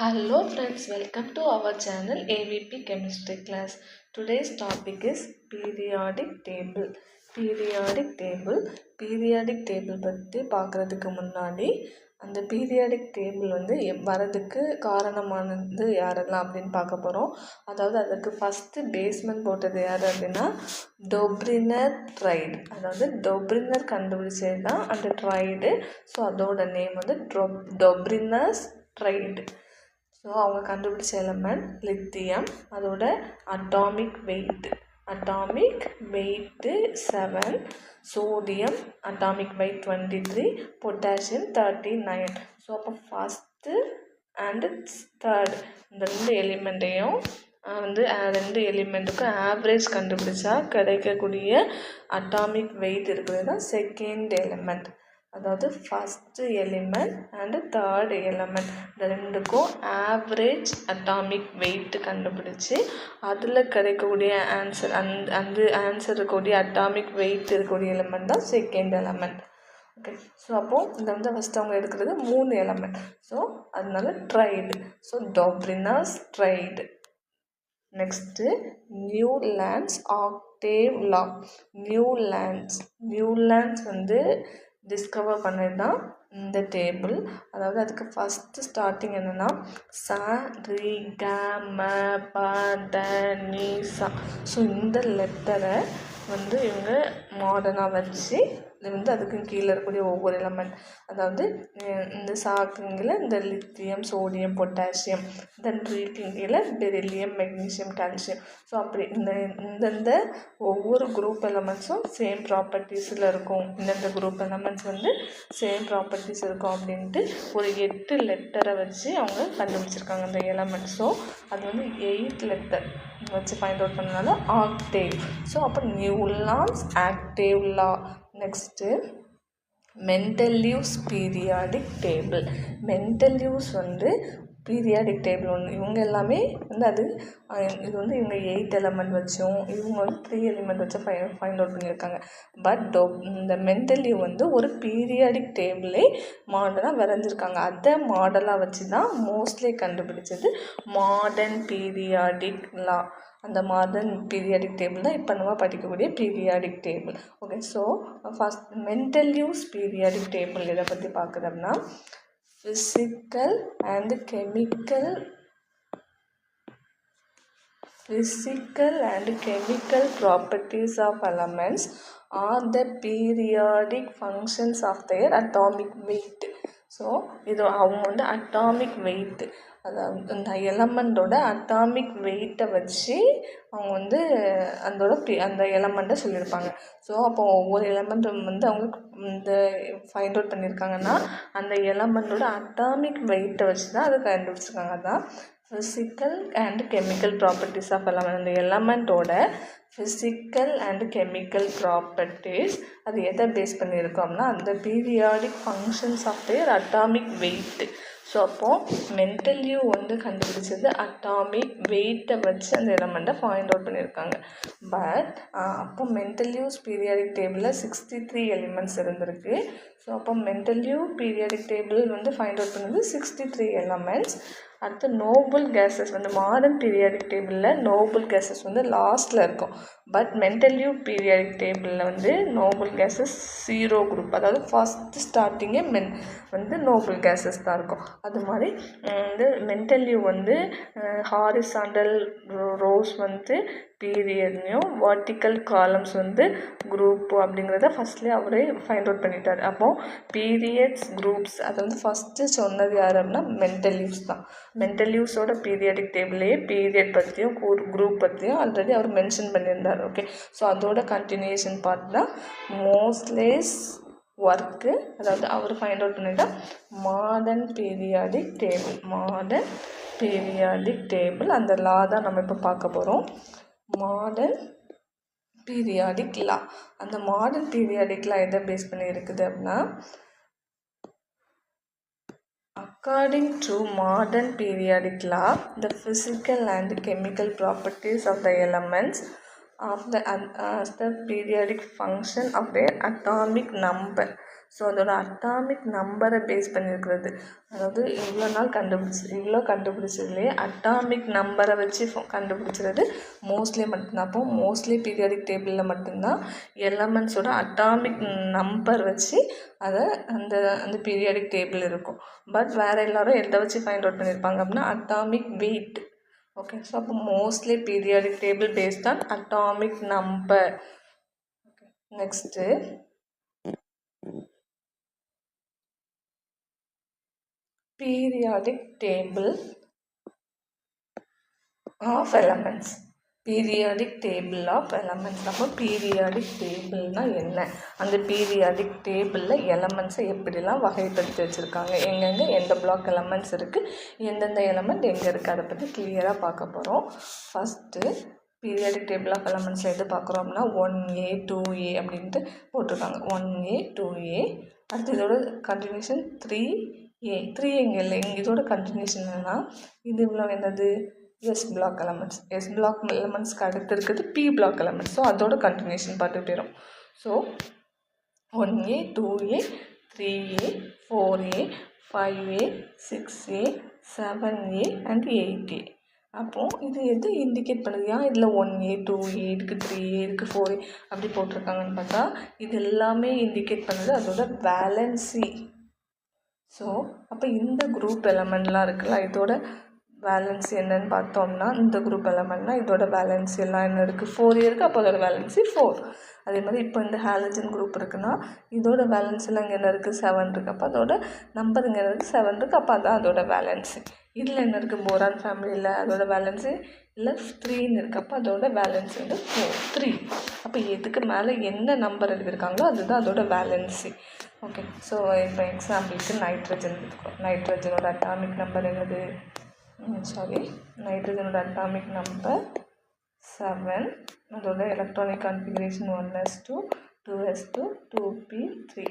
Hello friends, welcome to our channel AVP Chemistry class. Today's topic is periodic table. Periodic table பற்றி பார்க்குறதுக்கு முன்னாடி அந்த periodic table வந்து வரதுக்கு காரணமானது யாரெல்லாம் அப்படின்னு பார்க்க போகிறோம். அதாவது அதுக்கு ஃபஸ்ட்டு பேஸ்மெண்ட் போட்டது யார் அப்படின்னா டொப்ரினர் ட்ரைடு. அதாவது டொப்ரினர் கண்டுபிடிச்சது தான் அந்த ட்ரைடு. ஸோ அதோட நேம் வந்து டொப்ரினர்ஸ் ட்ரைடு. ஸோ அவங்க கண்டுபிடிச்ச எலமெண்ட் லித்தியம். அதோட atomic weight 7, sodium atomic wait 23, potassium 39. So அப்போ ஃபஸ்ட்டு அண்டு தேர்ட் இந்த ரெண்டு எலிமெண்ட்டையும் ரெண்டு எலிமெண்ட்டுக்கும் ஆவரேஜ் கண்டுபிடிச்சா கிடைக்கக்கூடிய அட்டாமிக் வெயிட் இருக்கிறது தான் செகண்ட் எலிமெண்ட். அதாவது first element and third element இந்த ரெண்டுக்கும் ஆவரேஜ் அட்டாமிக் வெயிட்டு கண்டுபிடிச்சி அதில் கிடைக்கக்கூடிய ஆன்சர் அந்த ஆன்சர் இருக்கக்கூடிய அட்டாமிக் வெயிட் இருக்கக்கூடிய எலிமெண்ட் தான் செகண்ட் எலிமெண்ட். ஓகே, ஸோ அப்போது இதில் வந்து ஃபஸ்ட்டு அவங்க எடுக்கிறது 3 எலிமெண்ட். ஸோ அதனால triad. So Dobereiner's triad. Next Newlands octave law. Newlands வந்து டிஸ்கவர் பண்ணது தான் இந்த டேபிள். அதாவது அதுக்கு ஃபஸ்ட்டு ஸ்டார்டிங் என்னென்னா ச. ஸோ இந்த லெட்டரை வந்து இவங்க மாடர்னாக வச்சு இது வந்து அதுக்கு கீழே இருக்கக்கூடிய ஒவ்வொரு எலமெண்ட், அதாவது இந்த சாக்குங்கில் இந்த லித்தியம், சோடியம், பொட்டாசியம், தென் ரீக்கிங்கில் பெரிலியம், மெக்னீசியம், கால்சியம். ஸோ அப்படி இந்தந்த ஒவ்வொரு குரூப் எலமெண்ட்ஸும் சேம் ப்ராப்பர்ட்டிஸில் இருக்கும். இந்தந்த குரூப் எலமெண்ட்ஸ் வந்து சேம் ப்ராப்பர்ட்டிஸ் இருக்கும் அப்படின்ட்டு ஒரு 8 லெட்டரை வச்சு அவங்க கண்டுபிடிச்சிருக்காங்க அந்த எலமெண்ட். ஸோ அது வந்து 8 லெட்டர் வச்சு ஃபைண்ட் அவுட் பண்ணனால ஆக்டேவ். ஸோ அப்போ Newlands octave law. Next Mendeleev's periodic table. Mendeleev's வந்து பீரியாடிக் டேபிள் ஒன்று. இவங்க எல்லாமே வந்து இது வந்து இவங்க 8 எலிமெண்ட் வச்சும் இவங்க வந்து 3 எலிமெண்ட் வச்சு ஃபைண்ட் அவுட் பண்ணியிருக்காங்க. பட் இந்த மெண்டலிவ் வந்து ஒரு பீரியாடிக் டேபிளே மாடலாக வரைஞ்சிருக்காங்க. அதை மாடலாக வச்சு தான் மோஸ்ட்லி கண்டுபிடிச்சது மாடர்ன் பீரியாடிக் லா. அந்த மாடர்ன் பீரியாடிக் டேபிள் தான் இப்போ நம்ம படிக்கக்கூடிய periodic table. Okay, so first Mendeleev's periodic table எதை பற்றி பார்க்குறோம்னா physical and chemical properties of elements are the periodic functions of their atomic weight. So இது அவங்க வந்து அட்டாமிக் வெயிட், அதாவது இந்த எலமெண்ட்டோட அட்டாமிக் வெயிட்டை வச்சு அவங்க வந்து அந்த எலமெண்ட்டை சொல்லியிருப்பாங்க. ஸோ அப்போ ஒவ்வொரு எலமெண்ட்டும் வந்து அவங்க இந்த ஃபைண்ட் அவுட் பண்ணியிருக்காங்கன்னா அந்த எலமெண்ட்டோட அட்டாமிக் வெயிட்டை வச்சு தான் அதை கண்டுபிடிச்சிருக்காங்க. அதான் physical and chemical properties of element. அந்த எலமெண்ட்டோட ஃபிசிக்கல் அண்ட் கெமிக்கல் ப்ராப்பர்ட்டிஸ் அது எதை பேஸ் பண்ணியிருக்கோம்னா அந்த periodic functions of their atomic weight. So அப்போது மெண்டலிவ் வந்து கண்டுபிடிச்சது அட்டாமிக் வெயிட்டை வச்சு அந்த எலமெண்ட்டை ஃபைண்ட் அவுட் பண்ணியிருக்காங்க. பட் அப்போ மெண்டலிவ்ஸ் பீரியாடிக் டேபிளில் 63 எலிமெண்ட்ஸ் இருந்திருக்கு. ஸோ அப்போ மெண்டலிவ் பீரியாடிக் டேபிள் வந்து ஃபைண்ட் அவுட் பண்ணது 63 எலமெண்ட்ஸ். அடுத்து நோபல் கேஸஸ் வந்து மாடர்ன் பீரியாடிக் டேபிளில் நோபல் கேஸஸ் வந்து லாஸ்ட்டில் இருக்கும். பட் மெண்டலிவ் பீரியாடிக் டேபிளில் வந்து நோபல் கேஸஸ் 0 குரூப், அதாவது ஃபஸ்ட்டு ஸ்டார்டிங்கே வந்து நோபல் கேஸஸ் தான் இருக்கும். அது மாதிரி வந்து மெண்டலிவ் வந்து ஹாரிசாண்டல் ரோஸ் வந்து பீரியட்லையும் வெர்டிக்கல் காலம்ஸ் வந்து குரூப் அப்படிங்கிறத ஃபஸ்ட்லேயே அவரே ஃபைண்ட் அவுட் பண்ணிட்டார். அப்போது பீரியட்ஸ் குரூப்ஸ் அதை வந்து ஃபஸ்ட்டு சொன்னது யார் அப்படின்னா மெண்டலிவ்ஸ் தான். மெண்டலிவ்ஸோட பீரியாடிக் டேபிள்லேயே பீரியட் பற்றியும் குரூப் பற்றியும் ஆல்ரெடி அவர் மென்ஷன் பண்ணியிருந்தார். ஓகே, ஸோ அதோட கண்டினியூஷன் பார்ட் தான் மோஸ்ட்லேஸ் ஒர்க்கு. அதாவது அவர் ஃபைண்ட் அவுட் பண்ணிட்டால் மாடர்ன் பீரியாடிக் டேபிள் அந்த லா தான் நம்ம இப்போ பார்க்க போகிறோம். மாடர்ன் பீரியாடிக் லா. அந்த மாடர்ன் பீரியாடிக் லா எதை பேஸ் பண்ணி இருக்குது அப்படின்னா according to modern periodic law, the physical and chemical properties of the elements of the periodic function of their atomic number. So அதோட அட்டாமிக் நம்பரை பேஸ் பண்ணியிருக்கிறது. அதாவது இவ்வளோ கண்டுபிடிச்சதுலேயே அட்டாமிக் நம்பரை வச்சு கண்டுபிடிச்சிறது மோஸ்ட்லி மட்டும்தான். அப்போ மோஸ்ட்லி பீரியாடிக் டேபிளில் மட்டும்தான் எலமெண்ட்ஸோட அட்டாமிக் நம்பர் வச்சு அதை அந்த பீரியாடிக் டேபிள் இருக்கும். பட் வேறு எல்லோரும் எதை வச்சு ஃபைண்ட் அவுட் பண்ணியிருப்பாங்க அப்படின்னா அட்டாமிக் வெயிட். ஓகே, ஸோ அப்போ mostly periodic table based on atomic number. Okay, next periodic table of elements. Periodic table of elements. அப்போ பீரியாடிக் டேபிள்னால் என்ன, அந்த பீரியாடிக் டேபிளில் எலமெண்ட்ஸை எப்படிலாம் வகைப்படுத்தி வச்சுருக்காங்க, எங்கெங்கே எந்த பிளாக் எலமெண்ட்ஸ் இருக்குது, எந்தெந்த எலமெண்ட் எங்கே இருக்குது, அதை பற்றி கிளியராக பார்க்க போகிறோம். ஃபஸ்ட்டு பீரியாடிக் டேபிள் ஆஃப் எலமெண்ட்ஸில் எது பார்க்குறோம் அப்படின்னா 1A 2A அப்படின்ட்டு போட்டிருக்காங்க. 1A 2A. அடுத்து இதோட கண்டினியூஷன் 3A. 3 இங்கே இல்லை, இங்கே இதோட கண்டினியூஷன் என்னென்னா இது இவ்வளோ என்னது S block elements. S block எலமெண்ட்ஸ்க்கு அடுத்து இருக்குது பி பிளாக் எலமெண்ட்ஸ். ஸோ அதோட கண்டினியூஷன் பார்த்து போயிடும். So 1A 2A 3A 4A 5A 6A 7A and 8A. அப்போது இது எது இண்டிகேட் பண்ணுது, ஏன் இதில் 1A 2A இருக்குது 3A இருக்குது 4A அப்படி போட்டிருக்காங்கன்னு பார்த்தா இது எல்லாமே இண்டிகேட் பண்ணுது அதோட வேலன்சி. ஸோ அப்போ இந்த குரூப் எலமெண்ட்லாம் இருக்குல்ல, இதோட வேலன்சி என்னன்னு பார்த்தோம்னா இந்த குரூப் எலமெண்ட்னா இதோட வேலன்சி எல்லாம் என்ன இருக்குது 4 இருக்குது. அப்போ அதோட வேலன்சி 4. அதே மாதிரி இப்போ இந்த ஹாலஜன் குரூப் இருக்குன்னா இதோட வேலன்சிலாம் இங்கே என்ன இருக்குது 7 இருக்குது. அப்போ அதோட நம்பர் இங்கே என்ன இருக்குது 7 இருக்குது. அப்போ அதான் அதோட வேலன்சி. இதில் என்ன இருக்குது போரான் ஃபேமிலியில் அதோட வேலன்சி இல்லை 3ன்னு இருக்குது. அப்போ அதோட வேலன்சி வந்து 3. அப்போ எதுக்கு மேலே என்ன நம்பர் எழுதியிருக்காங்களோ அதுதான் அதோட வேலன்சி. ஓகே, ஸோ இப்போ எக்ஸாம்பிளுக்கு நைட்ரஜன் எடுத்துக்கோம். நைட்ரஜனோட அட்டாமிக் நம்பர் என்னது, நைட்ரஜனோட அட்டாமிக் நம்பர் 7. அதோட electronic configuration 1s2 2s2 2p3.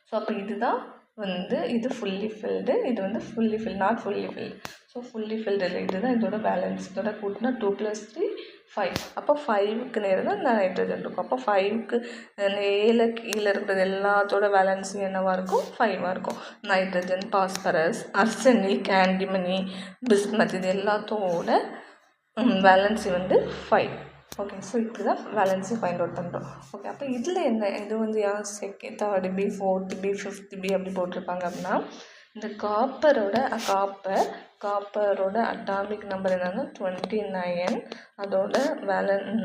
So அப்போ இதுதான் வந்து இது ஃபுல்லி ஃபில்டு, இது வந்து fully fill not fully filled. So fully filled இல்லை, இதுதான் இதோட பேலன்ஸ். இதோட கூட்டினா 2 + 3 5. அப்போ 5க்கு நேரம் தான் நைட்ரஜன் இருக்கும். அப்போ 5க்கு ஏழு கீழே இருக்கிறது எல்லாத்தோட வேலன்ஸி என்னவாக இருக்கும் 5ஆக இருக்கும். Nitrogen, phosphorus, arsenic, antimony, bismuth இது எல்லாத்தோட வேலன்சி வந்து 5. ஓகே, ஸோ இப்படி தான் வேலன்ஸி ஃபைண்ட் அவுட் பண்ணுறோம். ஓகே, அப்போ இதில் என்ன இது வந்து ஏன் second 3rd B 4th B 5th B அப்படி போட்டிருப்பாங்க அப்படின்னா இந்த காப்பரோட அட்டாமிக் நம்பர் என்னன்னா 29. அதோட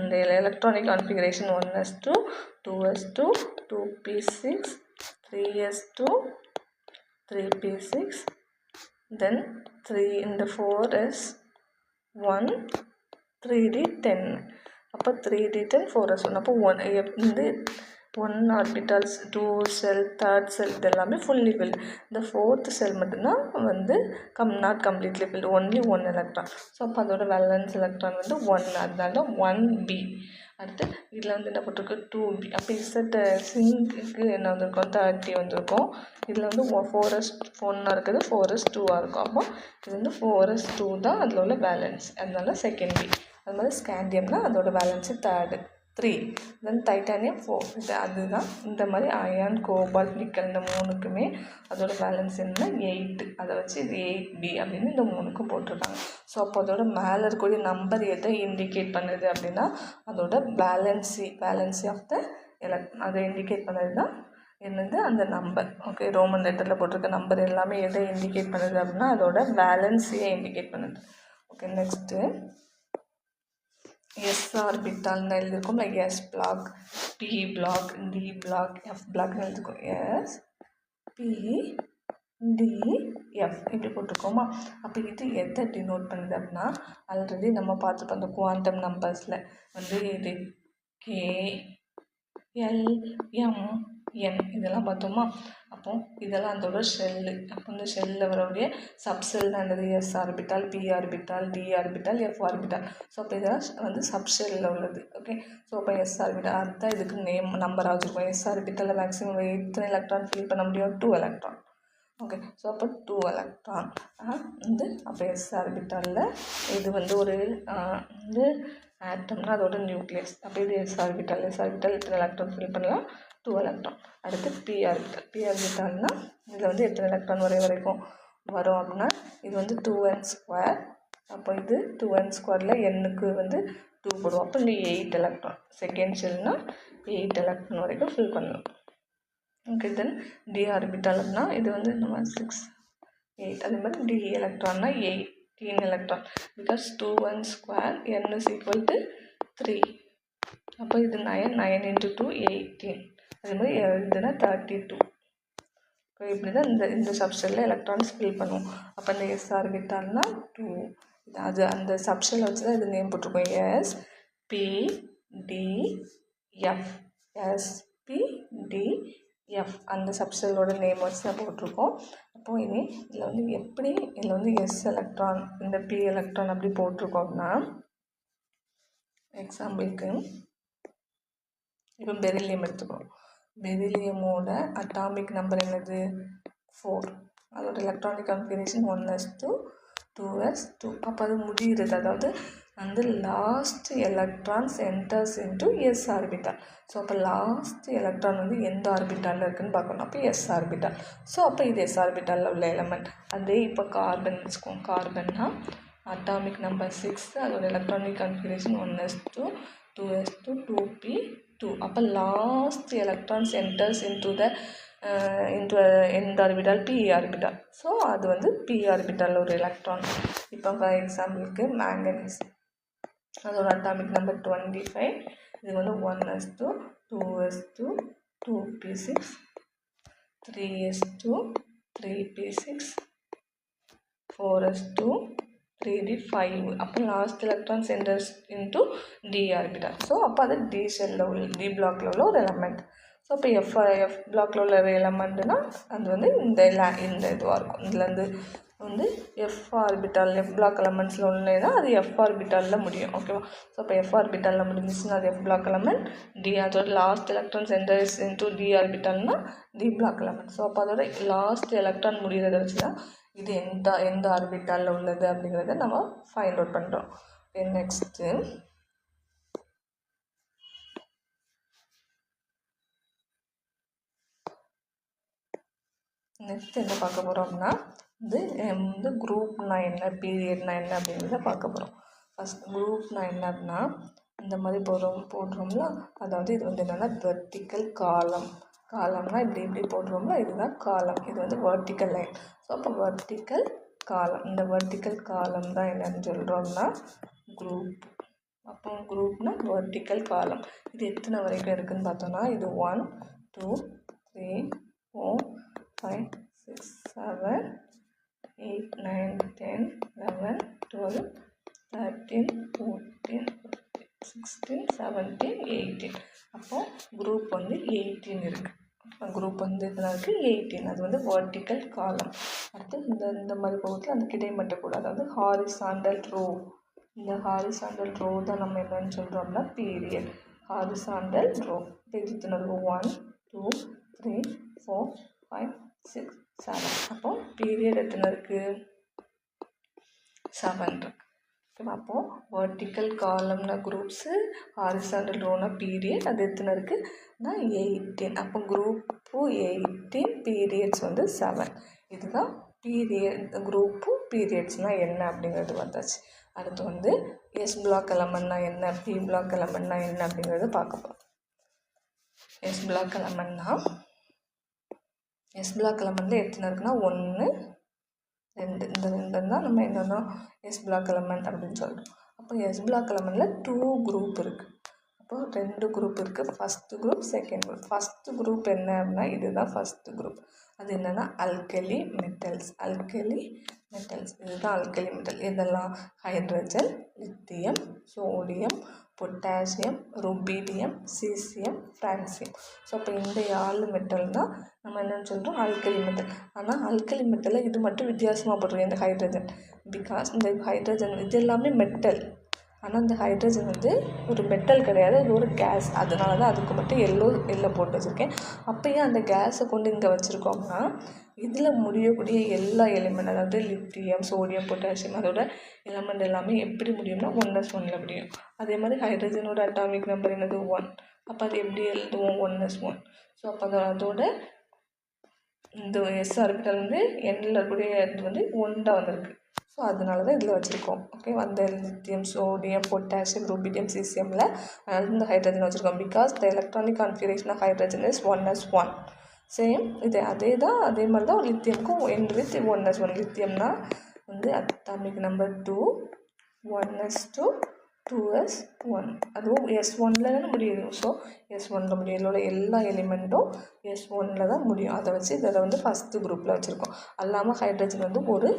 இந்த electronic configuration 1s2 2s2 2p6 3s2 3p6 தென் 3 இந்த 4s1 3d10. அப்போ 3d10 4s1. அப்போ வந்து 1 ஆர்பிட்டால்ஸ் 2 செல் 3rd செல் இது எல்லாமே ஃபுல்லி ஃபில்டு. இந்த 4th செல் மட்டும்தான் வந்து not completely field, only 1 electron. So அப்போ அதோட வேலன்ஸ் எலக்ட்ரான் வந்து 1. அதனால தான் 1b. அடுத்து இதில் வந்து என்ன போட்டிருக்கு 2b. அப்போ இசட் சிங்க்கு என்ன வந்திருக்கும் 30 வந்திருக்கும். இதில் வந்து 4s1 இருக்குது 4s2 இருக்கும். அப்போ இது வந்து 4s2 தான் அதில் உள்ள பேலன்ஸ், அதனால செகண்ட் பி. அது மாதிரி ஸ்காண்டியம்னா அதோட பேலன்ஸு 3. தென் டைட்டானியம் 4. இது அதுதான் இந்த மாதிரி அயன், கோபால்ட், நிக்கல் இந்த 3க்குமே அதோட பேலன்ஸ் என்ன 8. அதை வச்சு இது 8b அப்படின்னு இந்த 3க்கும் போட்டிருக்காங்க. ஸோ அப்போ அதோட மேலே இருக்கக்கூடிய நம்பர் எதை இண்டிகேட் பண்ணுது அப்படின்னா அதோட பேலன்சி ஆஃப் த அதை இண்டிகேட் பண்ணது தான் என்னது அந்த நம்பர். ஓகே, ரோமன் லெட்டரில் போட்டிருக்க நம்பர் எல்லாமே எதை இண்டிகேட் பண்ணுது அப்படின்னா அதோட பேலன்ஸையே இண்டிகேட் பண்ணுது. ஓகே, நெக்ஸ்ட்டு எஸ் ஆர்பிட்டால்னு எழுதியிருக்கோம். Like S block, P block, D block, F பிளாக்னு எழுதியிருக்கோம். எஸ் பி டி எஃப் இப்படி போட்டிருக்கோமா. அப்போ இது எதை டினோட் பண்ணுது அப்படின்னா ஆல்ரெடி நம்ம பார்த்துருப்போம் அந்த குவாண்டம் நம்பர்ஸில் வந்து இது கே எல் எம் என் இதெல்லாம் பார்த்தோமா. அப்போ இதெல்லாம் அதோட ஷெல்லு. அப்போ இந்த ஷெல்லில் வரக்கூடிய சப்ஷெல் தான் என்னது s orbital, p orbital, d orbital, f orbital. So அப்போ இதெல்லாம் வந்து சப்ஷெல்லில் உள்ளது. ஓகே, ஸோ அப்போ எஸ் ஆர்பிட்டால் அதுதான் இதுக்கு நம்பராக வச்சுருக்கோம். எஸ் ஆர்பிட்டாலில் மேக்ஸிமம் எத்தனை எலக்ட்ரான் ஃபில் பண்ண முடியும் 2 எலக்ட்ரான். ஓகே, ஸோ அப்போ 2 எலக்ட்ரான் வந்து அப்போ எஸ் ஆர்பிட்டாலில் இது வந்து ஒரு வந்து ஆட்டம்னா அதோட நியூக்ளியஸ். அப்போ இது எஸ் ஆர்பிட்டால் இத்தனை எலக்ட்ரான் ஃபில் பண்ணலாம் 2 எலக்ட்ரான். அடுத்து p ஆர்பிட்டால்னால் இதில் வந்து எத்தனை எலக்ட்ரான் வரைக்கும் வரும் அப்படின்னா இது வந்து 2n². அப்போ இது 2n²ல n-க்கு வந்து 2 போடுவோம். அப்போ இந்த 8 எலக்ட்ரான். செகண்ட் ஷெல்னா 8 எலக்ட்ரான் வரைக்கும் ஃபில் பண்ணலாம். ஓகே, தென் d ஆர்பிட்டால்னா இது வந்து நம்ம 6 8. அதே மாதிரி d எலக்ட்ரான்னா 18 electron. Because 2n², n is equal to 3. அப்போ இது 9 into 2 18. அதே மாதிரி இதுனா 32. இப்படி தான் இந்த சப்ஷெல்லில் எலக்ட்ரான்ஸ் ஃபில் பண்ணுவோம். அப்போ இந்த s ஆர்பிட்டால்னா 2. அது அந்த சப்ஷெல்லை வச்சு தான் இது நேம் போட்டிருக்கோம். SPDF அந்த சப்ஷெல்லோட நேம் வச்சு தான் போட்டிருக்கோம். அப்போது இனி இதில் வந்து எப்படி இதில் வந்து s எலக்ட்ரான் இந்த p எலக்ட்ரான் அப்படி போட்டிருக்கோம்னா, எக்ஸாம்பிளுக்கு இப்போ பெரிலியம் எடுத்துக்கிறோம். பெரிலியமோட அட்டாமிக் நம்பர் என்னது 4. அதோட எலக்ட்ரானிக் கான்ஃபிகரேஷன் 1s2 2s2. அப்போ அது முடிகிறது, அதாவது அந்த last electrons enters into s orbital. So அப்போ லாஸ்ட் எலக்ட்ரான் வந்து எந்த ஆர்பிட்டாலில் இருக்குதுன்னு பார்க்கணும். அப்போ s ஆர்பிட்டால். ஸோ அப்போ இது s ஆர்பிட்டாலில் உள்ள எலமெண்ட். அதே இப்போ கார்பன் வச்சுக்கோங்க. கார்பன்னா அட்டாமிக் நம்பர் 6, அதோட electronic configuration 1s2 2s2 2p2. அப்போ last electrons enters into the எந்த ஆர்பிட்டால் p ஆர்பிட்டால். ஸோ அது வந்து p ஆர்பிட்டாலில் ஒரு எலக்ட்ரான். இப்போ ஃபார் எக்ஸாம்பிளுக்கு மேங்கனீஸ், அதோட அட்டாமிக் நம்பர் 25. இது வந்து 1s2 2s2 2p6 3s2 3p6 4s2 3d5. அப்போ last electrons enters into d orbital. So அப்போ அது d ஷெல்லில் உள்ள d பிளாக்கில் உள்ள ஒரு எலமெண்ட். ஸோ இப்போ F பிளாக்கில் உள்ள எலமெண்ட்டுனா அது வந்து இந்த இதுவாக இருக்கும். இதுலேருந்து வந்து F ஆர்பிட்டால் F பிளாக் எலமெண்ட்ஸில் உள்ளேன்னா அது F ஆர்பிட்டாலில் முடியும். ஓகேவா? ஸோ இப்போ F ஆர்பிட்டாலில் முடிஞ்சிச்சுன்னா அது F பிளாக் எலமெண்ட். D அதோட last electrons enters into D ஆர்பிட்டால்னா D black element. So அப்போ அதோட லாஸ்ட் எலக்ட்ரான் முடிகிறத வச்சு தான் இது எந்த ஆர்பிட்டாலில் உள்ளது அப்படிங்கிறத நம்ம ஃபைண்ட் அவுட் பண்ணுறோம். நெக்ஸ்ட்டு என்ன பார்க்க போகிறோம்னா வந்து குரூப்னா என்ன, பீரியட்னா என்ன அப்படிங்கிறத பார்க்க போகிறோம். ஃபஸ்ட் குரூப்னா என்ன அப்படின்னா இந்த மாதிரி போடுறோம்ல, அதாவது இது வந்து என்னென்னா வெர்டிக்கல் காலம்னா இப்படி போடுறோம்ல, இதுதான் காலம். இது வந்து வெர்டிக்கல் லைன். ஸோ அப்போ வெர்டிக்கல் காலம், இந்த வெர்டிக்கல் காலம் தான் என்னன்னு சொல்கிறோம்னா குரூப். அப்போ குரூப்னா வெர்டிக்கல் காலம். இது எத்தனை வரைக்கும் இருக்குதுன்னு பார்த்தோன்னா இது 1 2 3 4 5 6 7 8 9 10 11 12 13 14 16 17 18. அப்போது குரூப் வந்து 18 இருக்குது. குரூப் வந்து இதில் இருக்குது 18. அது வந்து வெர்டிக்கல் காலம். அடுத்து இந்த மாதிரி போகிறதுல அந்த கிடைமட்டக்கூட, அதாவது ஹாரிசாண்டல் ரோ. இந்த ஹாரிசாண்டல் ரோ தான் நம்ம என்னன்னு சொல்கிறோம்னா பீரியட். ஹாரிசாண்டல் ரோ எத்தனை இருக்கும் 1 2 3 4 5 6 7. அப்போ பீரியட் எத்தனை இருக்குது 7 இருக்குது. அப்போது வெர்டிக்கல் காலம்னா குரூப்ஸு, ஹாரிசாண்டல் ரோனா பீரியட். அது எத்தனை இருக்குன்னா 18. அப்போ குரூப்பு 18, பீரியட்ஸ் வந்து 7. இதுதான் பீரியட். குரூப்பும் பீரியட்ஸ்னால் என்ன அப்படிங்கிறது வந்தாச்சு. அடுத்து வந்து எஸ் பிளாக் எலமெண்ட்னா என்ன, பி பிளாக் எலமெண்ட்னா என்ன அப்படிங்கிறத பார்க்க போகிறோம். எஸ் பிளாக் எலமெண்ட்டில் எத்தனை இருக்குன்னா 1 2. இந்த 2 தான் நம்ம என்னென்னா எஸ் பிளாக் எலமெண்ட் அப்படின்னு சொல்கிறோம். அப்போ எஸ் பிளாக் எலமெண்ட்டில் 2 குரூப் இருக்குது. அப்போது 2 குரூப் இருக்குது. First group, second group. First group என்ன அப்படின்னா இதுதான் ஃபஸ்ட்டு குரூப். அது என்னென்னா அல்கலி மெட்டல்ஸ். இதுதான் அல்கலி மெட்டல். இதெல்லாம் hydrogen, lithium, sodium, potassium, rubidium, caesium, francium. So அப்போ இந்த 4 மெட்டல் தான் நம்ம என்னென்னு சொல்கிறோம் அல்கலி மெட்டல். ஆனால் அல்கலி மெட்டலில் இது மட்டும் வித்தியாசமாக போட்டிருக்கோம் இந்த ஹைட்ரஜன். பிகாஸ் இந்த ஹைட்ரஜன் இது எல்லாமே மெட்டல். ஆனால் இந்த ஹைட்ரஜன் வந்து ஒரு மெட்டல் கிடையாது, அது ஒரு கேஸ். அதனால தான் அதுக்கு மட்டும் எல்லோ போட்டு வச்சுருக்கேன். அப்போயே அந்த கேஸை கொண்டு இங்கே வச்சுருக்கோம்னா இதில் முடியக்கூடிய எல்லா எலிமெண்ட், அதாவது லித்தியம், சோடியம், பொட்டாசியம், அதோட எலிமெண்ட் எல்லாமே எப்படி முடியும்னா 1s1 முடியும். அதே மாதிரி ஹைட்ரஜனோட அட்டாமிக் நம்பர் என்னது 1. அப்போ அது எப்படி எழுதுவோம் 1s1. ஸோ அப்போ அதோட இந்த எஸ் ஆர்பிட்டல் வந்து எண்ணில் இருக்கக்கூடிய இது வந்து 1 தான் வந்திருக்கு. ஸோ அதனால தான் இதில் வச்சுருக்கோம். ஓகே, அந்த லித்தியம், சோடியம், பொட்டாசியம், ரூபிடியம், சீசியமில் இந்த ஹைட்ரஜன் வச்சுருக்கோம். Because the electronic configuration of hydrogen is 1s1. Same இது அதே மாதிரி தான் லித்தியமுக்கும் எண்ட் வித் 1s1. லித்தியம்னா வந்து அட்டாமிக் நம்பர் 2, 1s2, 2s1. அதுவும் S1ல் தானே முடியுது. ஸோ S1ல் முடியும். இதோட எல்லா எலிமெண்ட்டும் S1ல் தான் முடியும். அதை வச்சு இதில் வந்து ஃபஸ்ட்டு குரூப்பில் வச்சுருக்கோம். அல்லாமல் ஹைட்ரஜன் வந்து ஒரு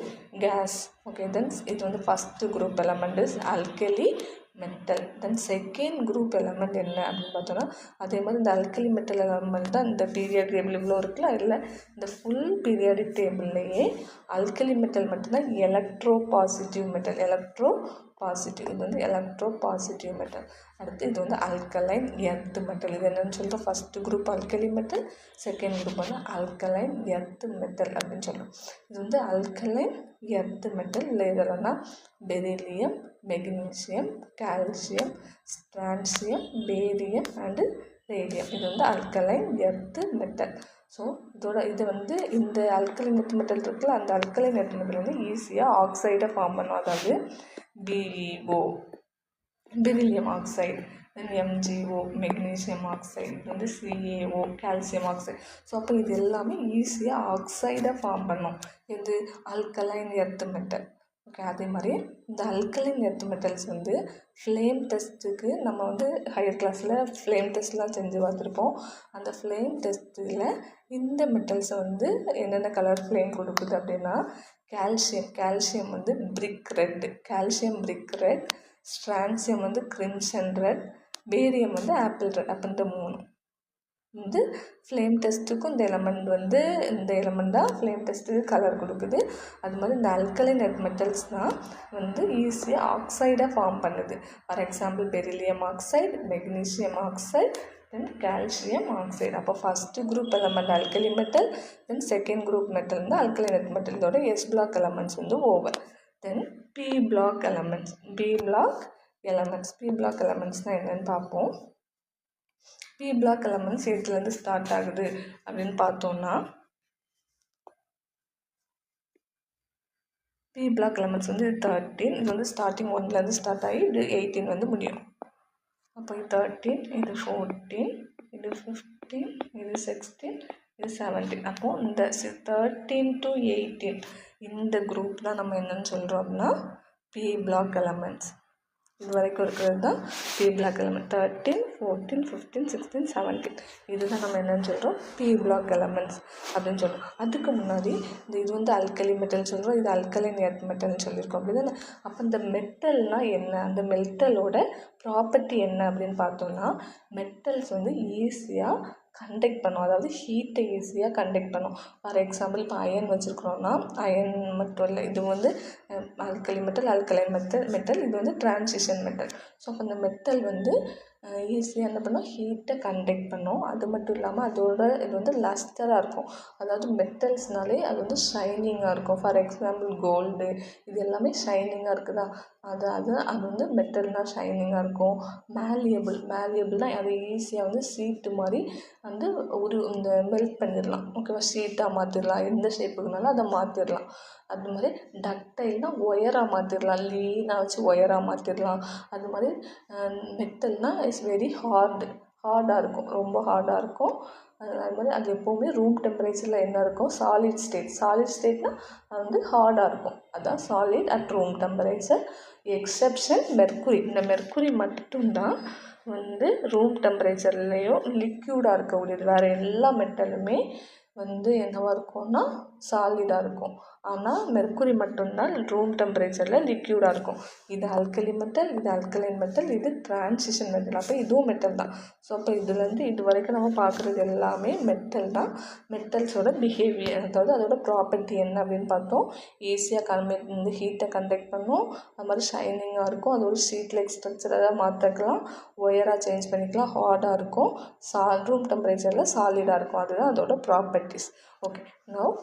கேஸ். ஓகே, தென் இது வந்து first group element is alkali metal. Then second group element என்ன அப்படின்னு பார்த்தோன்னா, அதே மாதிரி இந்த அல்கலி மெட்டல் எலமெண்ட் தான் இந்த பீரியாடிக் டேபிள் இவ்வளோ இருக்குல்ல, இல்லை இந்த ஃபுல் பீரியாடிக் டேபிள்லேயே அல்கலி மெட்டல் மட்டும்தான் எலக்ட்ரோ பாசிட்டிவ் மெட்டல். இது வந்து எலக்ட்ரோ பாசிட்டிவ் மெட்டல். அடுத்து இது வந்து அல்கலைன் எர்த் மெட்டல். இது என்னென்னு சொல்கிறோம், first group alkali metal, second group வந்து அல்கலைன் எர்த் மெட்டல் அப்படின்னு சொல்கிறோம். இது வந்து அல்கலைன் எர்த் மெட்டல். இல்லை இதெல்லாம்னா beryllium, magnesium, calcium, strontium, barium and radium. இது வந்து அல்கலைன் எர்த் மெட்டல். ஸோ இது வந்து இந்த அல்கலைன் எர்த் மெட்டல் இருக்குல்ல, அந்த அல்கலைன் எர்த் மெட்டல் வந்து ஈஸியாக ஆக்சைடை ஃபார்ம் பண்ணும். அதாவது BeO, பெரிலியம் ஆக்சைடு, தென் MgO, மெக்னீசியம் ஆக்சைடு, இது வந்து CaO, கால்சியம் ஆக்சைடு. ஸோ அப்போ இது எல்லாமே ஈஸியாக ஆக்சைடை ஃபார்ம் பண்ணும். இது அல்கலைன் எர்த் மெட்டல். ஓகே, அதே மாதிரி இந்த அல்கலைன் எர்த் மெட்டல்ஸ் வந்து ஃப்ளேம் டெஸ்ட்டுக்கு நம்ம வந்து ஹையர் கிளாஸில் ஃப்ளேம் டெஸ்ட்லாம் செஞ்சு பார்த்துருப்போம். அந்த ஃப்ளேம் டெஸ்ட்டில் இந்த மெட்டல்ஸை வந்து என்னென்ன கலர் ஃப்ளேம் கொடுக்குது அப்படின்னா, கால்சியம் வந்து பிரிக் ரெட், ஸ்ட்ரான்சியம் வந்து கிரிம்சன் ரெட், பேரியம் வந்து ஆப்பிள் ரெட். அப்போ இந்த 3 வந்து ஃப்ளேம் டெஸ்ட்டுக்கும் இந்த எலமெண்ட் தான் ஃப்ளேம் டெஸ்ட்டுக்கு கலர் கொடுக்குது. அது மாதிரி இந்த அல்கலைன் எர்த் மெட்டல்ஸ் தான் வந்து ஈஸியாக ஆக்சைடாக ஃபார்ம் பண்ணுது. For example beryllium oxide, magnesium oxide, then calcium oxide. அப்போ first group element alkali metal, then second group metal வந்து அல்கலைன் எர்த் மெட்டல். இதோட S பிளாக் எலமெண்ட்ஸ் வந்து over. Then P block elements. P block எலமெண்ட்ஸ்னால் என்னென்னு பார்ப்போம். P block elements எதுலேருந்து start ஆகுது அப்படின்னு பார்த்தோம்னா, P பிளாக் எலமெண்ட்ஸ் வந்து 13. இது வந்து ஸ்டார்டிங் 1லேருந்து ஸ்டார்ட் ஆகி இது 18 வந்து முடியும். அப்போ 13, இது 14, இது 15, இது 16, இது 17. அப்போது இந்த 13 to 18 இந்த குரூப் தான் நம்ம என்னென்னு சொல்கிறோம் அப்படின்னா P பிளாக் எலமெண்ட்ஸ். இது வரைக்கும் இருக்கிறது தான் P பிளாக் எலமெண்ட். 13, 14, 15, 16, 17 இதுதான் நம்ம என்னென்னு சொல்கிறோம் P பிளாக் எலமெண்ட்ஸ் அப்படின்னு சொல்கிறோம். அதுக்கு முன்னாடி இது வந்து அல்கலி மெட்டல் சொல்கிறோம், இது அல்கலைன் எர்த் மெட்டல்னு சொல்லியிருக்கோம் அப்படி தானே. அப்போ இந்த மெட்டல்னால் என்ன, அந்த மெட்டலோட ப்ராப்பர்ட்டி என்ன அப்படின்னு பார்த்தோம்னா, மெட்டல்ஸ் வந்து ஈஸியாக கண்டக்ட் பண்ணும், அதாவது ஹீட்டை ஈஸியாக கண்டக்ட் பண்ணும். ஃபார் எக்ஸாம்பிள் இப்போ அயன் வச்சுருக்கிறோன்னா, அயன் மட்டும் இல்லை, இது வந்து அல்கலைன் மெட்டல், இது வந்து டிரான்சிஷன் மெட்டல். ஸோ அப்போ அந்த மெட்டல் வந்து ஈஸியாக என்ன பண்ணும், ஹீட்டை கண்டக்ட் பண்ணும். அது மட்டும் இல்லாமல் இது வந்து லஸ்டராக இருக்கும். அதாவது மெட்டல்ஸ்னாலே அது வந்து ஷைனிங்காக இருக்கும். ஃபார் எக்ஸாம்பிள் கோல்டு, இது எல்லாமே ஷைனிங்காக இருக்குதா, அது வந்து மெட்டல்னால் ஷைனிங்காக இருக்கும். மேலியபிள்னால் அது ஈஸியாக வந்து சீட்டு மாதிரி வந்து இந்த மெல்ட் பண்ணிடலாம். ஓகேவா, ஷீட்டாக மாற்றிடலாம், எந்த ஷேப்புக்குனாலும் அதை மாற்றிடலாம். அது மாதிரி டக்டைல்னால் ஒயராக மாற்றிடலாம், லீனாக வச்சு ஒயராக மாற்றிடலாம். அது மாதிரி மெட்டல்னால் இட்ஸ் வெரி ஹார்டாக இருக்கும், ரொம்ப ஹார்டாக இருக்கும். அது மாதிரி அது எப்போவுமே ரூம் டெம்பரேச்சரில் என்ன இருக்கும், சாலிட் ஸ்டேட்னால் அது வந்து ஹார்டாக இருக்கும். அதுதான் solid at room temperature. Exception mercury. இந்த மெர்க்குரி மட்டும்தான் வந்து ரூம் டெம்பரேச்சர்லேயும் லிக்யூடாக இருக்கக்கூடியது. வேறு எல்லா மெட்டலுமே வந்து என்னவாக இருக்கும்னா சாலிடாக இருக்கும். ஆனால் மெர்க்குரி மட்டும்தான் ரூம் டெம்பரேச்சரில் லிக்யூடாக இருக்கும். இது ஆல்கலி மெட்டல், இது ஆல்கலைன் மெட்டல், இது டிரான்சிஷன் மெட்டல். அப்போ இதுவும் மெட்டல் தான். ஸோ அப்போ இதுலேருந்து இது வரைக்கும் நம்ம பார்க்குறது எல்லாமே மெட்டல் தான். மெட்டல்ஸோட பிஹேவியர், அதாவது அதோட ப்ராப்பர்ட்டி என்ன அப்படின்னு பார்த்தோம். ஈஸியாக ஹீட்டை கண்டக்ட் பண்ணும், அது மாதிரி ஷைனிங்காக இருக்கும், அது ஒரு ஷீட் லைக் ஸ்ட்ரக்சராக மாற்றிக்கலாம், ஒயராக சேஞ்ச் பண்ணிக்கலாம், ஹார்டாக இருக்கும், ரூம் டெம்பரேச்சரில் சாலிடாக இருக்கும். அதுதான் அதோட properties. Okay, now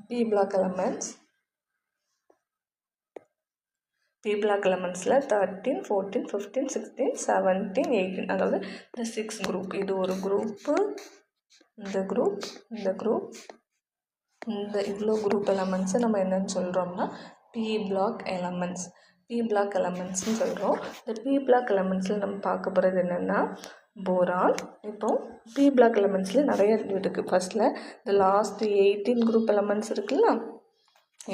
P block elements. P block elementsல 13, 14, 15, 16, 17, 18, அதாவது இந்த 6 குரூப். இது ஒரு குரூப்பு, இந்த குரூப், இந்த குரூப், இவ்வளோ குரூப் எலமெண்ட்ஸை நம்ம என்னன்னு சொல்கிறோம்னா P block elements. P block elementsன்னு சொல்கிறோம். இந்த P block elementsல நம்ம பார்க்க போகிறது என்னென்னா போரான். இப்போ P block elementsல நிறைய இருக்குது. ஃபர்ஸ்ட்டில் இந்த லாஸ்ட் 18 குரூப் எலமெண்ட்ஸ் இருக்குல்ல,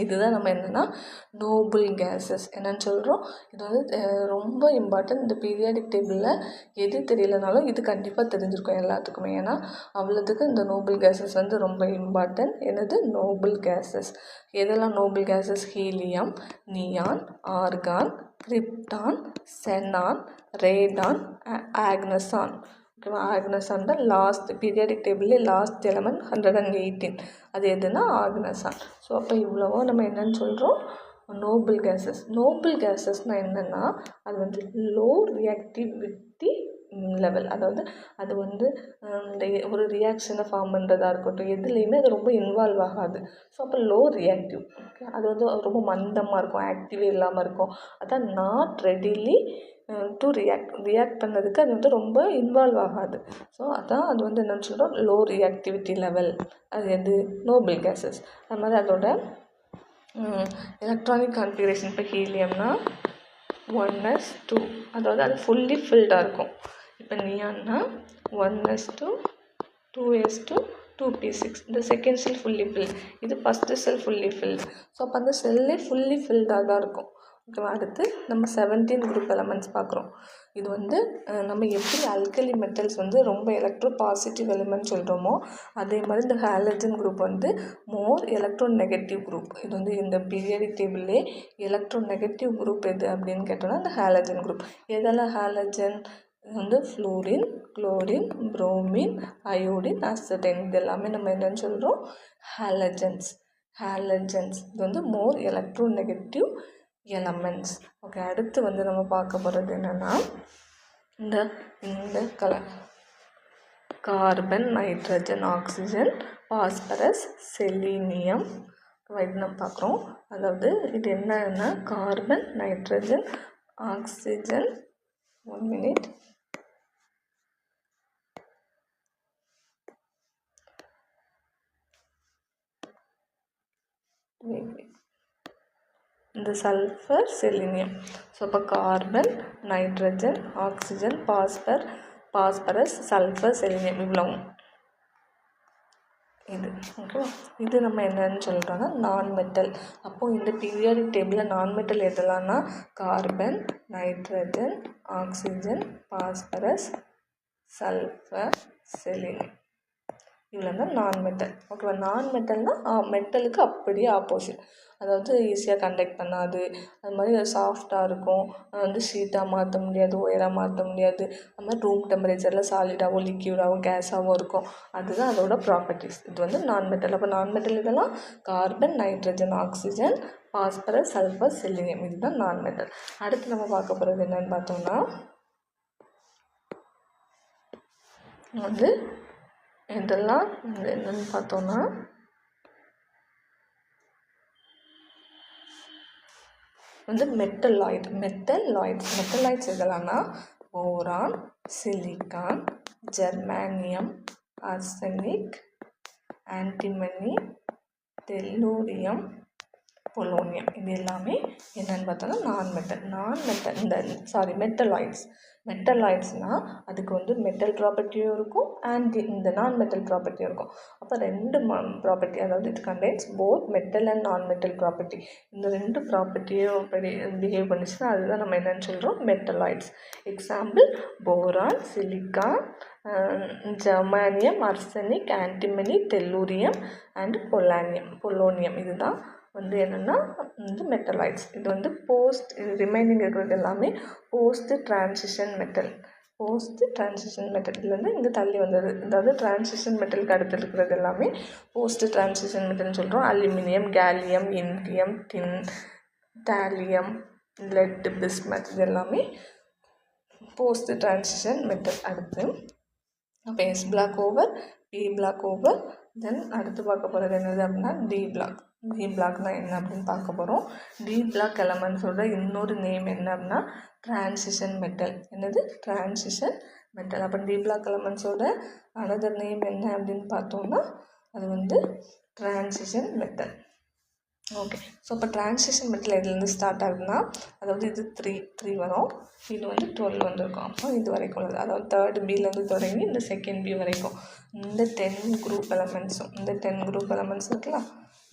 இதுதான் நம்ம என்னென்னா நோபல் கேஸஸ் என்னன்னு சொல்கிறோம். இது வந்து ரொம்ப இம்பார்ட்டன்ட். இந்த பீரியாடிக் டேபிளில் எது தெரியலனாலும் இது கண்டிப்பாக தெரிஞ்சிருக்கும் எல்லாத்துக்குமே. ஏன்னா அவ்வளோத்துக்கு இந்த நோபல் கேஸஸ் வந்து ரொம்ப இம்பார்ட்டன்ட். என்னது நோபல் கேஸஸ்? எதெல்லாம் noble gases? Helium, neon, argon, krypton, xenon, radon, oganesson. ஓகேவா? ஆக்னசான் தான் லாஸ்ட் பீரியாடிக் டேபிள்லேயே லாஸ்ட் எலமெண்ட் 118. அது எதுனா ஆக்னசான். ஸோ அப்போ இவ்வளவோ நம்ம என்னன்னு சொல்கிறோம் நோபல் கேஸஸ். நோபல் கேஸஸ்னால் என்னென்னா அது வந்து லோ ரியாக்டிவிட்டி லெவல், அதாவது அது வந்து இந்த ஒரு ரியாக்ஷனை ஃபார்ம் பண்ணுறதா இருக்கட்டும், எதுலேயுமே அது ரொம்ப இன்வால்வ் ஆகாது. ஸோ அப்போ லோ ரியாக்டிவ். ஓகே, அது வந்து ரொம்ப மந்தமாக இருக்கும், ஆக்டிவே இல்லாமல் இருக்கும். அதான் நாட் ரெடிலி டு ரியாக்ட் பண்ணதுக்கு அது வந்து ரொம்ப இன்வால்வ் ஆகாது. ஸோ அதான் அது வந்து என்னென்னு சொல்கிறோம் லோ ரியாக்டிவிட்டி லெவல். அது எது? Noble gases. அது மாதிரி அதோட எலக்ட்ரானிக் கான்ஃபிகரேஷன். இப்போ ஹீலியம்னா 1s2, அதாவது அது ஃபுல்லி ஃபில்டாக இருக்கும். இப்போ நியான்னா 1s2, 2s2, 2p6. இந்த செகண்ட் செல் ஃபுல்லி ஃபில், இது ஃபஸ்ட்டு செல் ஃபுல்லி ஃபில். ஸோ அப்போ அந்த செல்லே ஃபுல்லி ஃபில்டாக தான் இருக்கும். ஓகேவா? அடுத்து நம்ம 17 குரூப் எலமெண்ட்ஸ் பார்க்குறோம். இது வந்து நம்ம எப்படி ஆல்கலி மெட்டல்ஸ் வந்து ரொம்ப எலக்ட்ரோ பாசிட்டிவ் எலிமெண்ட் சொல்கிறோமோ, அதே மாதிரி இந்த ஹாலஜன் குரூப் வந்து மோர் எலக்ட்ரோ நெகட்டிவ் குரூப். இது வந்து இந்த பீரியாடிக் டேபிள்லே எலக்ட்ரோ நெகட்டிவ் குரூப் எது அப்படின்னு கேட்டோம்னா இந்த ஹாலஜன் குரூப். எதெல்லாம் ஹாலஜன்? வந்து ஃப்ளூரின், குளோரின், புரோமின், அயோடின், அசடைன். இது எல்லாமே நம்ம என்னன்னு சொல்கிறோம் ஹாலஜன்ஸ். ஹாலஜன்ஸ் இது வந்து மோர் எலக்ட்ரோ நெகட்டிவ் எலமெண்ட்ஸ். ஓகே, அடுத்து வந்து நம்ம பார்க்க போகிறது என்னென்னா இந்த colour carbon, nitrogen, oxygen, phosphorus, selenium. இது நம்ம பார்க்குறோம். அதாவது இது என்னன்னா கார்பன், நைட்ரஜன், ஆக்சிஜன். 1 minute. இந்த சல்ஃபர், செலீனியம். ஸோ அப்போ carbon, nitrogen, oxygen, phosphorus, sulphur, selenium இவ்வளவும் இது. ஓகேவா? இது நம்ம என்னன்னு சொல்கிறோன்னா நான் மெட்டல். அப்போது இந்த பீரியாடிக் டேபிளில் நான் மெட்டல் எதெல்லாம்னா carbon, nitrogen, oxygen, phosphorus, sulphur, selenium. இவ்வளோ தான் நான் மெட்டல். ஓகேவா? நான் மெட்டல்னால் மெட்டலுக்கு அப்படியே ஆப்போசிட். அதாவது ஈஸியாக கண்டக்ட் பண்ணாது, அது மாதிரி சாஃப்டாக இருக்கும், வந்து ஷீட்டாக மாற்ற முடியாது, ஒயராக மாற்ற முடியாது, அது மாதிரி ரூம் டெம்பரேச்சரில் சாலிடாகவும் லிக்யூடாகவும் கேஸாகவும் இருக்கும். அதுதான் அதோட ப்ராப்பர்ட்டிஸ். இது வந்து நான் மெட்டல். அப்போ நான் மெட்டல் இதெல்லாம் carbon, nitrogen, oxygen, phosphorus, sulphur, selenium. இதுதான் நான் மெட்டல். அடுத்து நம்ம பார்க்க போகிறது என்னன்னு பார்த்தோம்னா வந்து இதெல்லாம் என்னென்னு பார்த்தோன்னா வந்து மெட்டலாய்ட்ஸ் இதெல்லாம்னா போரான், சிலிக்கான், ஜெர்மானியம், ஆர்சனிக், ஆன்டிமனி, டெல்லூரியம், பொலோனியம். இது எல்லாமே என்னென்னு பார்த்தோன்னா மெட்டலாய்ட்ஸ்னால் அதுக்கு வந்து மெட்டல் ப்ராப்பர்ட்டியும் இருக்கும் அண்ட் இந்த நான் மெட்டல் ப்ராப்பர்ட்டியும் இருக்கும். அப்போ ரெண்டு ப்ராப்பர்ட்டி, அதாவது it contains both metal and நான் மெட்டல் ப்ராப்பர்ட்டி. இந்த ரெண்டு ப்ராப்பர்ட்டியும் பிஹேவ் பண்ணிச்சுன்னா அதுதான் நம்ம என்னென்னு சொல்கிறோம், metalloids. Example boron, silicon, germanium, arsenic, antimony, tellurium and polonium. இதுதான் வந்து என்னென்னா வந்து மெட்டலாய்ட்ஸ். இது வந்து ரிமைனிங் இருக்கிறது எல்லாமே போஸ்ட் டிரான்சிஷன் மெட்டல். இதுலேருந்து இங்கே தள்ளி வந்தது, அதாவது டிரான்சிஷன் மெட்டலுக்கு அடுத்து இருக்கிறது எல்லாமே போஸ்ட் டிரான்சிஷன் மெட்டல்னு சொல்கிறோம். அலுமினியம், கேலியம், இண்டியம், டின், தாலியம், லெட், பிஸ்மத் இது எல்லாமே போஸ்ட் டிரான்சிஷன் மெட்டல். அடுத்து அப்போ S block over P block over, தென் அடுத்து பார்க்க போகிறது என்னது அப்படின்னா D block. D blockனா என்ன அப்படின்னு பார்க்க போகிறோம். D block எலமெண்ட்ஸோட இன்னொரு நேம் என்ன அப்படின்னா டிரான்சிஷன் மெட்டல். என்னது? Transition metal. அப்போ D block எலமெண்ட்ஸோட அனதர் நேம் என்ன அப்படின்னு பார்த்தோம்னா அது வந்து டிரான்சிஷன் மெட்டல். ஓகே, ஸோ இப்போ டிரான்சிஷன் மெட்டல் எதுலேருந்து ஸ்டார்ட் ஆகுதுன்னா, அதாவது இது 3 வரும், இது வந்து 12 வந்திருக்கும். அப்போ இது வரைக்கும் உள்ளது, அதாவது 3rd Bலேருந்து தொடங்கி இந்த 2nd B வரைக்கும் இந்த 10 குரூப் எலமெண்ட்ஸ் இருக்கலாம்.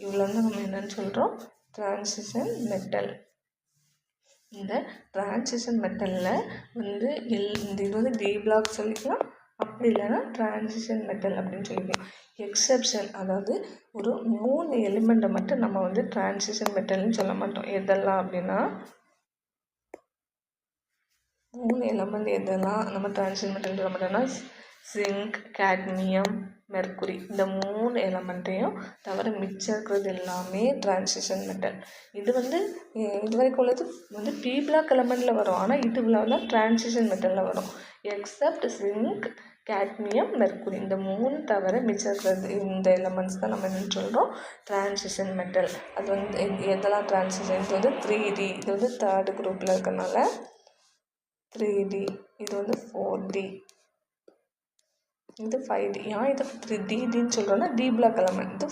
இவ்வளோ வந்து நம்ம என்னென்னு சொல்கிறோம், டிரான்சிஷன் மெட்டல். இந்த டிரான்சிஷன் மெட்டலில் வந்து இது வந்து D block சொல்லிக்கலாம், அப்படி இல்லைன்னா டிரான்சிஷன் மெட்டல் அப்படின்னு சொல்லிக்கலாம். எக்ஸப்ஷன், அதாவது ஒரு 3 எலிமெண்ட்டை மட்டும் நம்ம வந்து டிரான்சிஷன் மெட்டல்னு சொல்ல மாட்டோம். எதெல்லாம் அப்படின்னா 3 எலிமெண்ட் எதெல்லாம் நம்ம டிரான்சிஷன் மெட்டல் சொல்ல மாட்டோம்னா ஜிங்க், கேட்மியம், மெர்க்குரி இந்த 3 எலமெண்ட்டையும் தவிர மிச்சம் இருக்கிறது எல்லாமே டிரான்சிஷன் மெட்டல். இது வந்து இது வரைக்கும் உள்ளது வந்து P block எலமெண்ட்டில் வரும், ஆனால் இது தான் டிரான்சிஷன் மெட்டலில் வரும். எக்ஸப்ட் ஜிங்க், கேட்மியம், மெர்க்குரி இந்த 3 தவிர மிச்சம் இருக்கிறது இந்த எலமெண்ட்ஸ் தான் நம்ம என்னென்னு சொல்கிறோம், டிரான்சிஷன் மெட்டல். அது வந்து எதெல்லாம் டிரான்சிஷன், இது வந்து 3D, இது வந்து 3rd குரூப்பில் இருக்கிறனால 3D, இது வந்து 4D, இது 5D. ஏன் இது 3Dன்னு சொல்கிறோன்னா D block எலமெண்ட், இது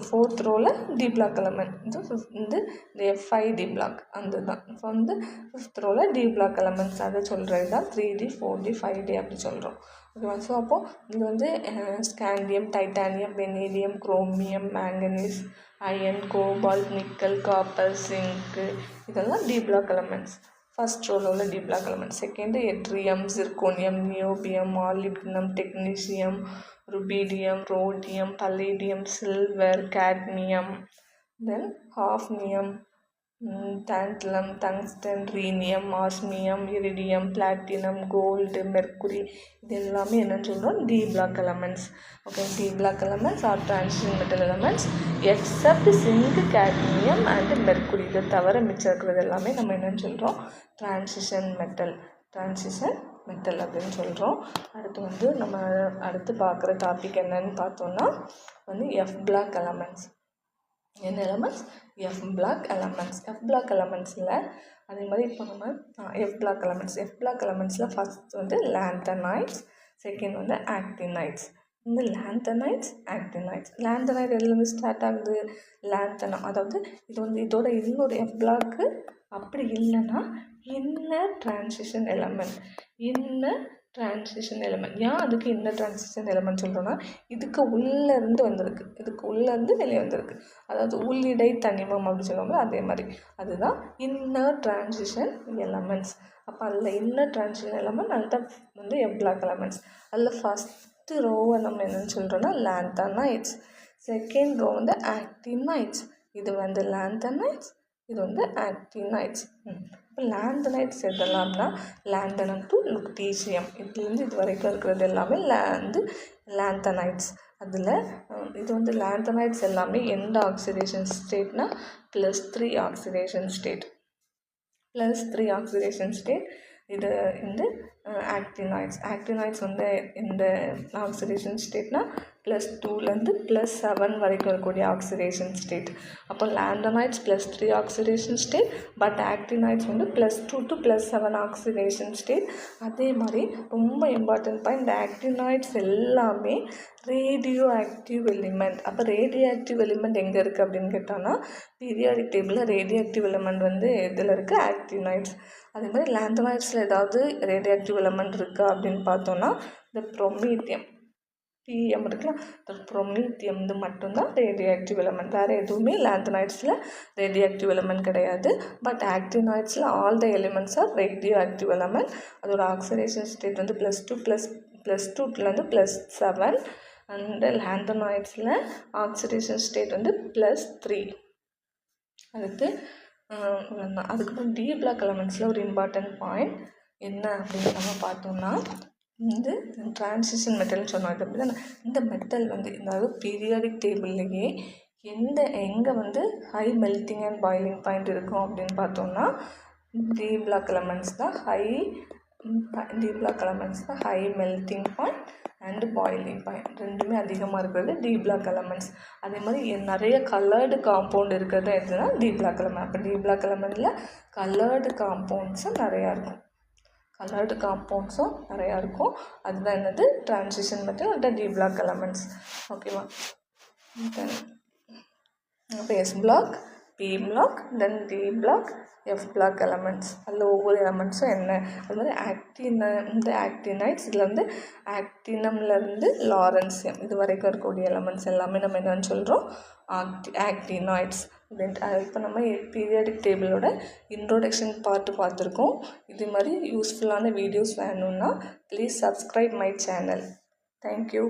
4th ரோவில் D block எலமெண்ட், இது 5D block அந்த தான். இப்போ வந்து 5th ரோவில் D block எலமெண்ட்ஸ் அதை சொல்கிறது தான் 3D, 4D, 5D அப்படி சொல்கிறோம். ஓகேவா? ஸோ அப்போது இது வந்து scandium, titanium, vanadium, chromium, manganese, iron, cobalt, nickel, copper, zinc இதெல்லாம் D block எலமெண்ட்ஸ். ஃபர்ஸ்ட் ரோவில் உள்ள D block element. Second yttrium, zirconium, niobium, molybdenum, technetium, rubidium, rhodium, palladium, silver, cadmium, then hafnium, tantalum, tungsten, rhenium, osmium, iridium, platinum, gold, mercury இது எல்லாமே என்னென்னு சொல்கிறோம், D block elements. Okay, D block elements are transition metal elements except zinc, cadmium and mercury இதை தவிர மிச்சம் இருக்கிறது எல்லாமே நம்ம என்னென்னு சொல்கிறோம், டிரான்சிஷன் மெட்டல் அப்படின்னு சொல்கிறோம். அடுத்து வந்து நம்ம அடுத்து பார்க்குற டாபிக் என்னன்னு பார்த்தோன்னா வந்து F block எலமெண்ட்ஸ். என்ன எலமெண்ட்ஸ்? F block எலமெண்ட்ஸில் அதே மாதிரி இப்போ நம்ம F block எலமெண்ட்ஸில் ஃபஸ்ட் வந்து லாந்தனைட்ஸ், செகண்ட் வந்து ஆக்டினைட்ஸ். இந்த லாந்தனைட்ஸ், லாந்தனைட் எதுலேருந்து ஸ்டார்ட் ஆகுது, லாந்தனம், அதாவது இது வந்து இதோட இன்னொரு F block. அப்படி இல்லைன்னா இன்னர் டிரான்சிஷன் எலமெண்ட். ஏன் அதுக்கு இன்னர் டிரான்சிஷன் எலமெண்ட் சொல்கிறோன்னா இதுக்கு உள்ளேருந்து வெளியே வந்திருக்கு, அதாவது உள்ளிடை தனிமம் அப்படின்னு சொல்லுவாங்க, அதே மாதிரி அதுதான் இன்னர் டிரான்சிஷன் எலமெண்ட்ஸ். அப்போ அதில் இன்னர் டிரான்சிஷன் எலமெண்ட் அதுதான் வந்து F block எலமெண்ட்ஸ். அதில் ஃபஸ்ட்டு ரோவை நம்ம என்னென்னு சொல்கிறோன்னா லாந்தனைட்ஸ், செகண்ட் ரோ வந்து ஆக்டினைட்ஸ், இது வந்து லாந்தனைட்ஸ், இது வந்து ஆக்டினைட்ஸ். இப்போ லாந்தனைட்ஸ் எதெல்லாம்னா லாந்தனம் டு லுக்டீசியம் இதுலேருந்து இது வரைக்கும் இருக்கிறது எல்லாமே லாந்தனைட்ஸ். அதில் இது வந்து லாந்தனைட்ஸ் எல்லாமே எந்த ஆக்சிடேஷன் ஸ்டேட்னா +3 ஆக்சிடேஷன் ஸ்டேட். இது வந்து ஆக்டினாய்ட்ஸ் வந்து இந்த ஆக்சிடேஷன் ஸ்டேட்னா +2லேருந்து +7 வரைக்கும் இருக்கக்கூடிய ஆக்சிடேஷன் ஸ்டேட். அப்போ லாந்தனைட்ஸ் +3 ஆக்சிடேஷன் ஸ்டேட், பட் ஆக்டினைட்ஸ் வந்து +2 to +7 ஆக்சிடேஷன் ஸ்டேட். அதே மாதிரி ரொம்ப இம்பார்ட்டன்ட் பாயிண்ட், இந்த ஆக்டினைட்ஸ் எல்லாமே ரேடியோ ஆக்டிவ் எலிமெண்ட். அப்போ ரேடியோ ஆக்டிவ் எலிமெண்ட் எங்கே இருக்குது அப்படின்னு கேட்டாங்கன்னா, பீரியாடிக் டேபிளில் ரேடியோ ஆக்டிவ் எலிமெண்ட் வந்து எதில் இருக்குது? ஆக்டினைட்ஸ். அதே மாதிரி லாந்தனைட்ஸில் ஏதாவது ரேடியோ ஆக்டிவ் எலிமெண்ட் இருக்கா அப்படின்னு பார்த்தோன்னா, இந்த ப்ரொமீத்தியம் பிஎம் இருக்குல்ல, இந்த ப்ரொமீத்தியம் இது மட்டும்தான் ரேடியோ ஆக்டிவ் எலிமெண்ட். வேறு எதுவுமே லாந்தனைட்ஸில் ரேடியோ ஆக்டிவ் எலிமெண்ட் கிடையாது. பட் ஆக்டினைட்ஸில் all the elements are radioactive element. அதோட ஆக்சிடேஷன் ஸ்டேட் வந்து +2லேருந்து +7. அண்ட் லாந்தனைட்ஸில் ஆக்சிடேஷன் ஸ்டேட் வந்து +3. அடுத்து அதுக்கப்புறம் டி பிளாக் எலமெண்ட்ஸில் ஒரு இம்பார்ட்டன்ட் பாயிண்ட் என்ன அப்படின்னு நம்ம பார்த்தோம்னா, இந்த டிரான்சிஷன் மெட்டல்னு சொன்னோம். இது அப்படி தான் இந்த மெட்டல் வந்து, அதாவது பீரியாடிக் டேபிள்லேயே எங்கே வந்து high melting and boiling point இருக்கும் அப்படின்னு பார்த்தோம்னா, டி பிளாக் எலமெண்ட்ஸ் தான் high melting point and boiling point ரெண்டுமே அதிகமாக இருக்கிறது டி பிளாக் எலமெண்ட்ஸ். அதே மாதிரி நிறைய கலர்டு காம்பவுண்ட் இருக்கிறது எதுனா டி பிளாக் எலமெண்ட். அப்போ டி பிளாக் எலமெண்ட்டில் கலர்டு காம்பவுண்ட்ஸும் நிறையா இருக்கும். அதுதான் என்னது? Transition metal and D block elements. ஓகேவா? அப்போ S block, P block, then D block, F block elements. அதில் ஒவ்வொரு எலமெண்ட்ஸும் என்ன, அது மாதிரி ஆக்டினைட்ஸ், இதில் வந்து ஆக்டினம்லேருந்து லாரன்சியம் இது வரைக்கும் இருக்கக்கூடிய எலமெண்ட்ஸ் எல்லாமே நம்ம என்னென்னு சொல்கிறோம்? ஆக்டினாய்ட்ஸ் அப்படின்ட்டு. இப்போ நம்ம பீரியாடிக் டேபிளோட இன்ட்ரோடக்ஷன் பார்த்துருக்கோம். இது மாதிரி யூஸ்ஃபுல்லான வீடியோஸ் வேணும்னா please subscribe my channel. Thank you.